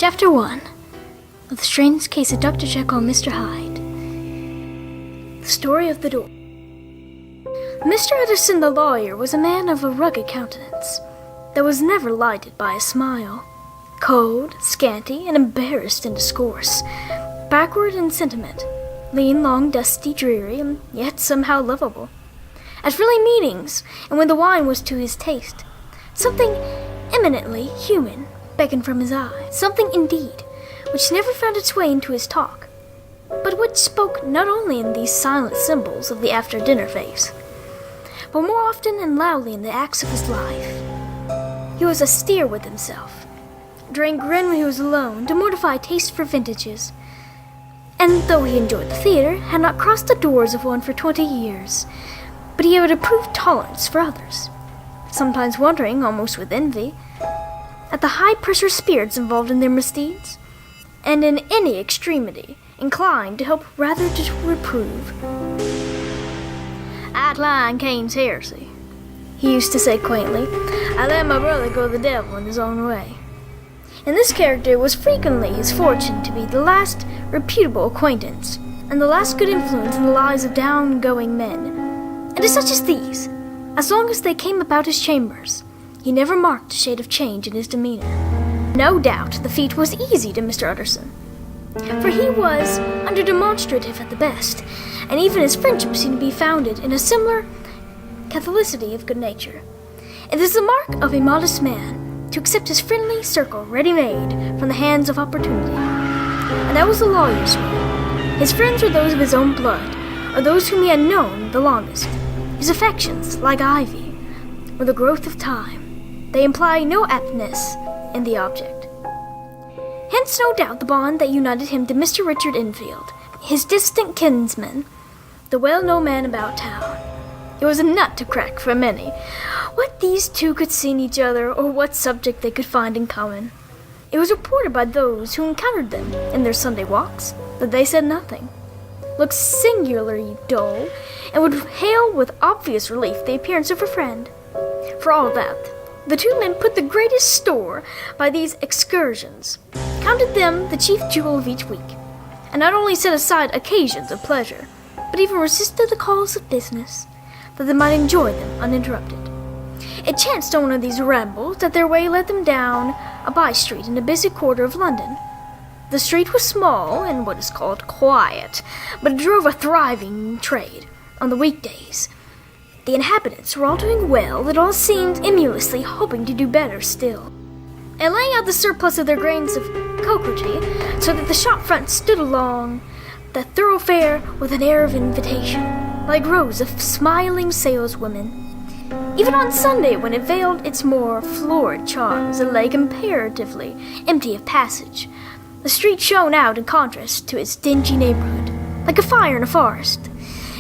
Chapter 1 of The Strange Case of Dr. Jekyll and Mr. Hyde. The Story of the Door. Mr. Utterson the lawyer was a man of a rugged countenance that was never lighted by a smile. Cold, scanty, and embarrassed in discourse, backward in sentiment, lean, long, dusty, dreary, and yet somehow lovable. At friendly meetings, and when the wine was to his taste, something eminently human beckoned from his eye, something indeed which never found its way into his talk, but which spoke not only in these silent symbols of the after-dinner face, but more often and loudly in the acts of his life. He was austere with himself, drank gin when he was alone to mortify taste for vintages, and though he enjoyed the theater, had not crossed the doors of one for 20 years, but he had approved tolerance for others, sometimes wondering, almost with envy, at the high-pressure spirits involved in their misdeeds, and in any extremity inclined to help rather to reprove. "I decline Cain's heresy," he used to say quaintly. "I let my brother go to the devil in his own way." In this character it was frequently his fortune to be the last reputable acquaintance, and the last good influence in the lives of down-going men. And to such as these, as long as they came about his chambers, he never marked a shade of change in his demeanor. No doubt the feat was easy to Mr. Utterson, for he was under-demonstrative at the best, and even his friendship seemed to be founded in a similar catholicity of good nature. It is the mark of a modest man to accept his friendly circle ready-made from the hands of opportunity, and that was the lawyer's way. His friends were those of his own blood, or those whom he had known the longest. His affections, like ivy, were the growth of time. They imply no aptness in the object. Hence, no doubt, the bond that united him to Mr. Richard Enfield, his distant kinsman, the well-known man about town. It was a nut to crack for many, what these two could see in each other, or what subject they could find in common. It was reported by those who encountered them in their Sunday walks that they said nothing, looked singularly dull, and would hail with obvious relief the appearance of a friend. For all that, the two men put the greatest store by these excursions, counted them the chief jewel of each week, and not only set aside occasions of pleasure, but even resisted the calls of business, that they might enjoy them uninterrupted. It chanced on one of these rambles that their way led them down a by-street in a busy quarter of London. The street was small and what is called quiet, but it drove a thriving trade on the weekdays. The inhabitants were all doing well, that all seemed emulously hoping to do better still, and laying out the surplus of their grains of coquetry, so that the shop front stood along the thoroughfare with an air of invitation, like rows of smiling saleswomen. Even on Sunday, when it veiled its more florid charms and lay comparatively empty of passage, the street shone out in contrast to its dingy neighborhood, like a fire in a forest,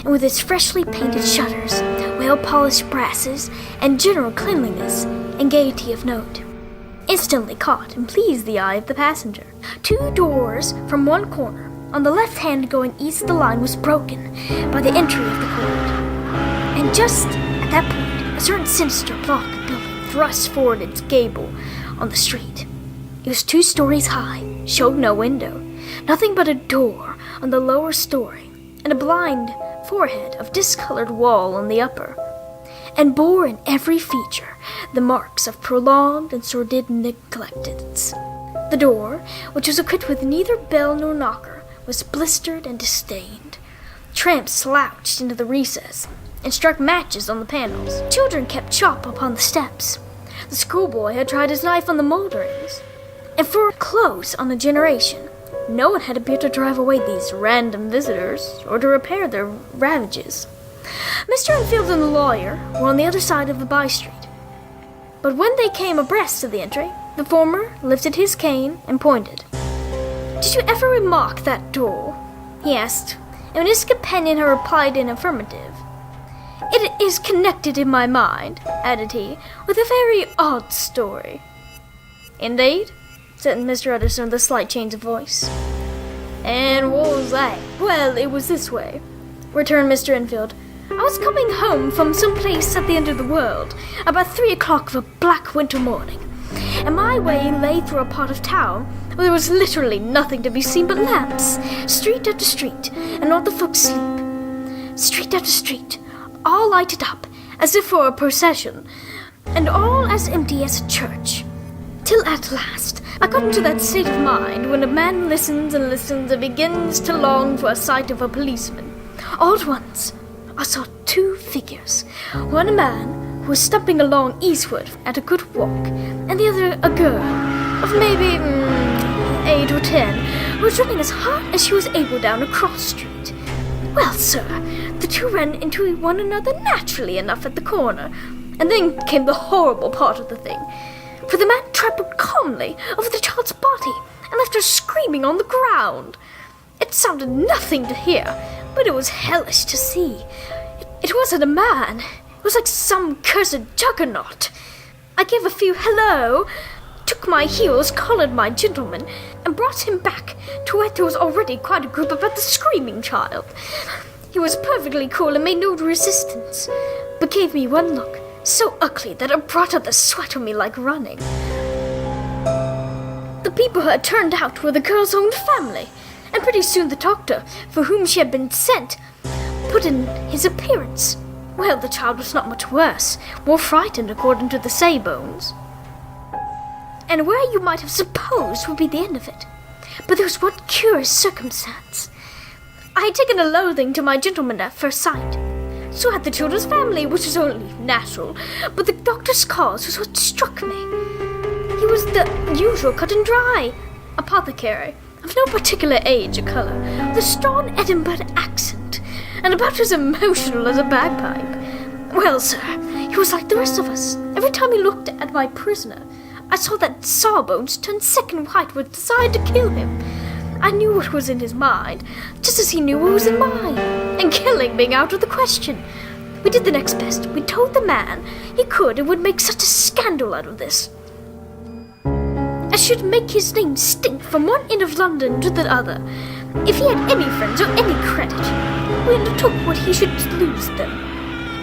and with its freshly painted shutters, well-polished brasses, and general cleanliness and gaiety of note, instantly caught and pleased the eye of the passenger. 2 doors from one corner, on the left hand going east of the line, was broken by the entry of the court, and just at that point, a certain sinister block of building thrust forward its gable on the street. It was 2 stories high, showed no window, nothing but a door on the lower story, and a blind forehead of discolored wall on the upper, and bore in every feature the marks of prolonged and sordid neglectance. The door, which was equipped with neither bell nor knocker, was blistered and disdained. Tramps slouched into the recess and struck matches on the panels. Children kept shop upon the steps. The schoolboy had tried his knife on the moulderings, and for close on a generation, no one had appeared to drive away these random visitors or to repair their ravages. Mr. Enfield and the lawyer were on the other side of the by-street, but when they came abreast of the entry, the former lifted his cane and pointed. "Did you ever remark that door?" he asked, and when his companion had replied in affirmative, "It is connected in my mind," added he, "with a very odd story." "Indeed?" said Mr. Utterson with a slight change of voice. "And what was that?" "Well, it was this way," returned Mr. Enfield. "I was coming home from some place at the end of the world about 3 o'clock of a black winter morning, and my way lay through a part of town There was literally nothing to be seen but lamps, street after street, and all the folks asleep. Street after street, all lighted up, as if for a procession, and all as empty as a church. Till at last, I got into that state of mind when a man listens and listens and begins to long for a sight of a policeman. All at once, I saw two figures. One a man who was stumping along eastward at a good walk, and the other a girl of maybe 8 or 10, who was running as hard as she was able down a cross street. Well, sir, the two ran into one another naturally enough at the corner, and then came the horrible part of the thing. For the man trampled calmly over the child's body and left her screaming on the ground. It sounded nothing to hear, but it was hellish to see. It wasn't a man. It was like some cursed juggernaut. I gave a few hello, took my heels, collared my gentleman, and brought him back to where there was already quite a group about the screaming child. He was perfectly cool and made no resistance, but gave me one look, so ugly that it brought up the sweat on me like running. The people who had turned out were the girl's own family, and pretty soon the doctor, for whom she had been sent, put in his appearance. Well, the child was not much worse, more frightened according to the say-bones. And where you might have supposed would be the end of it. But there was one curious circumstance. I had taken a loathing to my gentleman at first sight. So had the children's family, which was only natural, but the doctor's cause was what struck me. He was the usual cut and dry apothecary, of no particular age or colour, with a strong Edinburgh accent, and about as emotional as a bagpipe. Well, sir, he was like the rest of us. Every time he looked at my prisoner, I saw that Sawbones turn second white with desire to kill him. I knew what was in his mind, just as he knew what was in mine, and killing being out of the question. We did the next best. We told the man he could and would make such a scandal out of this as should make his name stink from one end of London to the other. If he had any friends or any credit, we undertook what he should lose them.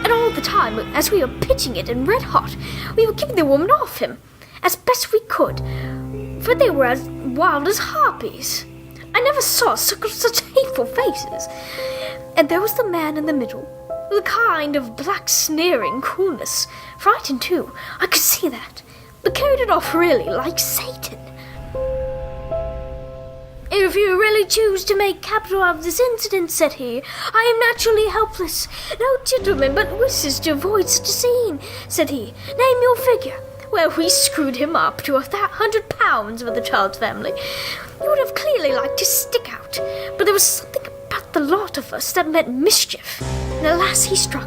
And all the time, as we were pitching it in red hot, we were keeping the woman off him, as best we could, for they were as wild as harpies. I never saw such hateful faces. And there was the man in the middle, with a kind of black sneering coolness, frightened too, I could see that, but carried it off really like Satan. "If you really choose to make capital of this incident," said he, "I am naturally helpless. No gentleman but wishes to avoid such a scene," said he. "Name your figure." Well, we screwed him up to £100 for the child's family. He would have clearly liked to stick out, but there was something about the lot of us that meant mischief, and at last he struck.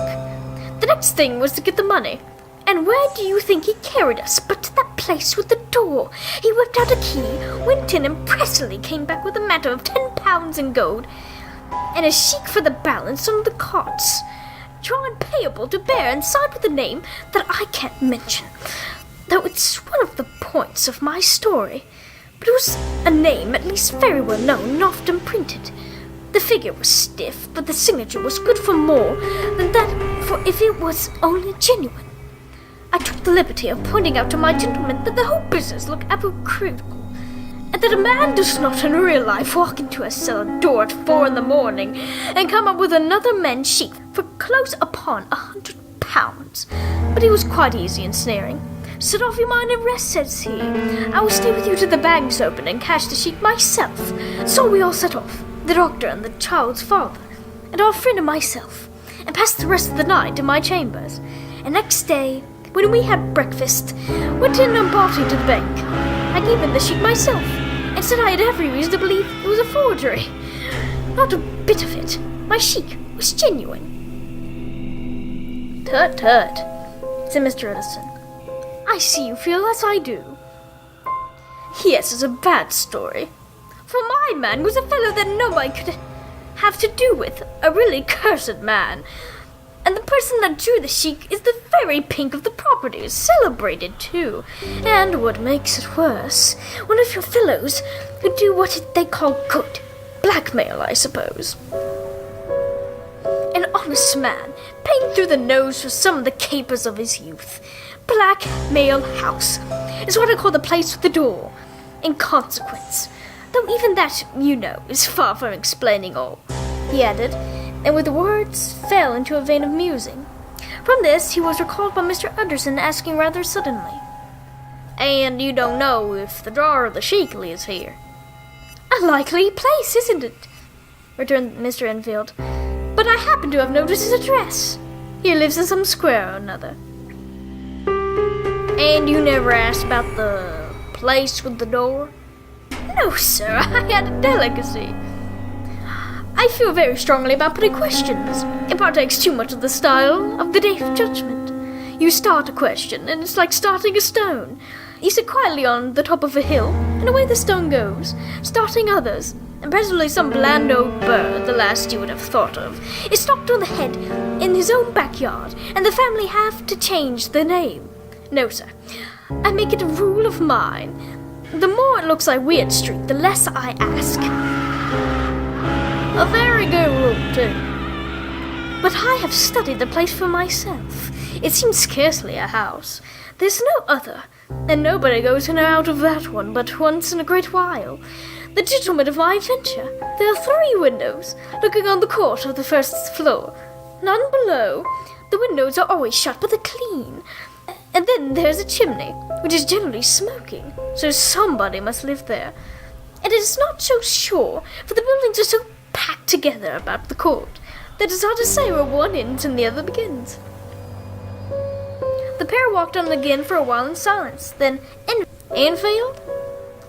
The next thing was to get the money. And where do you think he carried us but to that place with the door? He whipped out a key, went in, and presently came back with a matter of £10 in gold, and a sheik for the balance on the carts, drawn payable to bear and signed with a name that I can't mention, though it's one of the points of my story. But it was a name at least very well known and often printed. The figure was stiff, but the signature was good for more than that, for if it was only genuine. I took the liberty of pointing out to my gentleman that the whole business looked hypocritical, and that a man does not in real life walk into a cellar door at 4 a.m. and come up with another man's sheep for close upon £100. But he was quite easy in snaring. "Sit off your mind and rest," says he. "I will stay with you till the bank's open and cash the sheep myself." So we all set off, the doctor and the child's father, and our friend and myself, and passed the rest of the night in my chambers. And next day, when we had breakfast, went in and brought it to the bank. I gave him the sheet myself, and said I had every reason to believe it was a forgery. Not a bit of it. My sheet was genuine. "Tut, tut," said Mr. Utterson. "I see you feel as I do." "Yes, it's a bad story. For my man was a fellow that nobody could have to do with, a really cursed man. And the person that drew the sheik is the very pink of the property, celebrated too. And what makes it worse, one of your fellows who do what they call good, blackmail, I suppose. An honest man, paying through the nose for some of the capers of his youth. Blackmail House is what I call the place with the door. inconsequence. Though even that, you know, is far from explaining all," he added, and with the words fell into a vein of musing. From this he was recalled by Mr. Utterson asking rather suddenly, "And you don't know if the drawer of the Sheikly is here?" "A likely place, isn't it?" returned Mr. Enfield. "But I happen to have noticed his address. He lives in some square or another." "And you never asked about the place with the door?" "No, sir, I had a delicacy. I feel very strongly about putting questions. It partakes too much of the style of the Day of Judgment. You start a question, and it's like starting a stone. You sit quietly on the top of a hill, and away the stone goes, starting others, and presently some bland old bird, the last you would have thought of, is knocked on the head in his own backyard, and the family have to change the name. No, sir, I make it a rule of mine. The more it looks like Weird Street, the less I ask." "A very good rule, too." "But I have studied the place for myself. It seems scarcely a house. There's no other, and nobody goes in or out of that one but once in a great while. The gentleman of my adventure. There are 3 windows, looking on the court of the first floor. None below. The windows are always shut, but they're clean. And then there's a chimney, which is generally smoking, so somebody must live there. And it is not so sure, for the buildings are so packed together about the court that it's hard to say where one ends and the other begins." The pair walked on again for a while in silence. Then, "Enfield,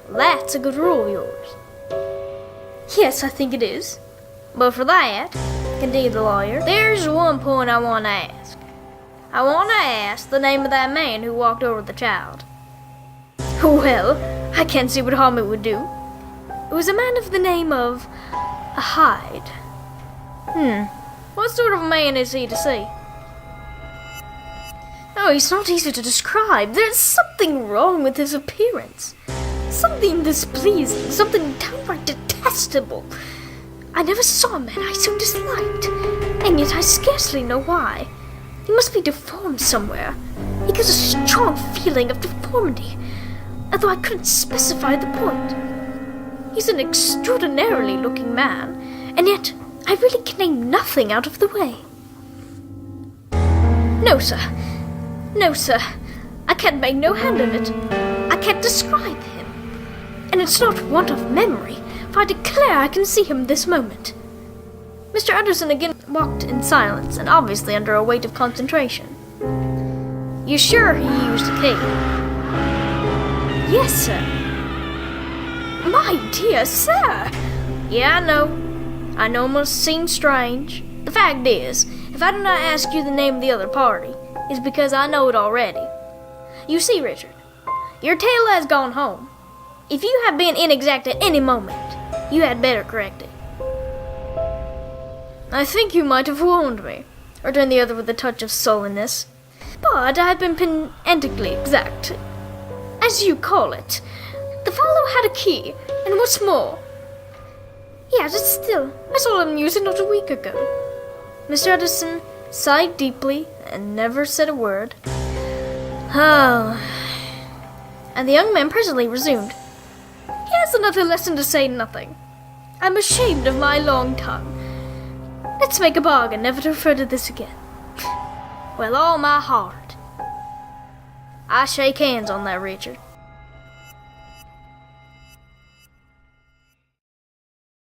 that's a good rule of yours." "Yes, I think it is. But for that," continued the lawyer, "there's one point I want to ask. I want to ask the name of that man who walked over the child." "Well, I can't see what harm it would do. It was a man of the name of Hyde." What sort of man is he to see?" "Oh, he's not easy to describe. There's something wrong with his appearance. Something displeasing, something downright detestable. I never saw a man I so disliked, and yet I scarcely know why. He must be deformed somewhere. He gives a strong feeling of deformity, although I couldn't specify the point. He's an extraordinarily looking man, and yet I really can name nothing out of the way." No, sir. I can't make no hand of it. I can't describe him. And it's not want of memory, for I declare I can see him this moment." Mr. Utterson again walked in silence, and obviously under a weight of concentration. "You sure he used a cane?" "Yes, sir." "My dear sir!" "Yeah, I know it must seem strange. The fact is, if I do not ask you the name of the other party, it's because I know it already. You see, Richard, your tale has gone home. If you have been inexact at any moment, you had better correct it." "I think you might have warned me," returned the other with a touch of sullenness. "But I have been pedantically exact, as you call it. The fellow had a key, and what's more, he has it still. I saw him use it not a week ago." Mr. Utterson sighed deeply and never said a word. "Oh," and the young man presently resumed. "He has another lesson to say nothing. I'm ashamed of my long tongue. Let's make a bargain never to refer to this again." "With all my heart." "I shake hands on that, Richard."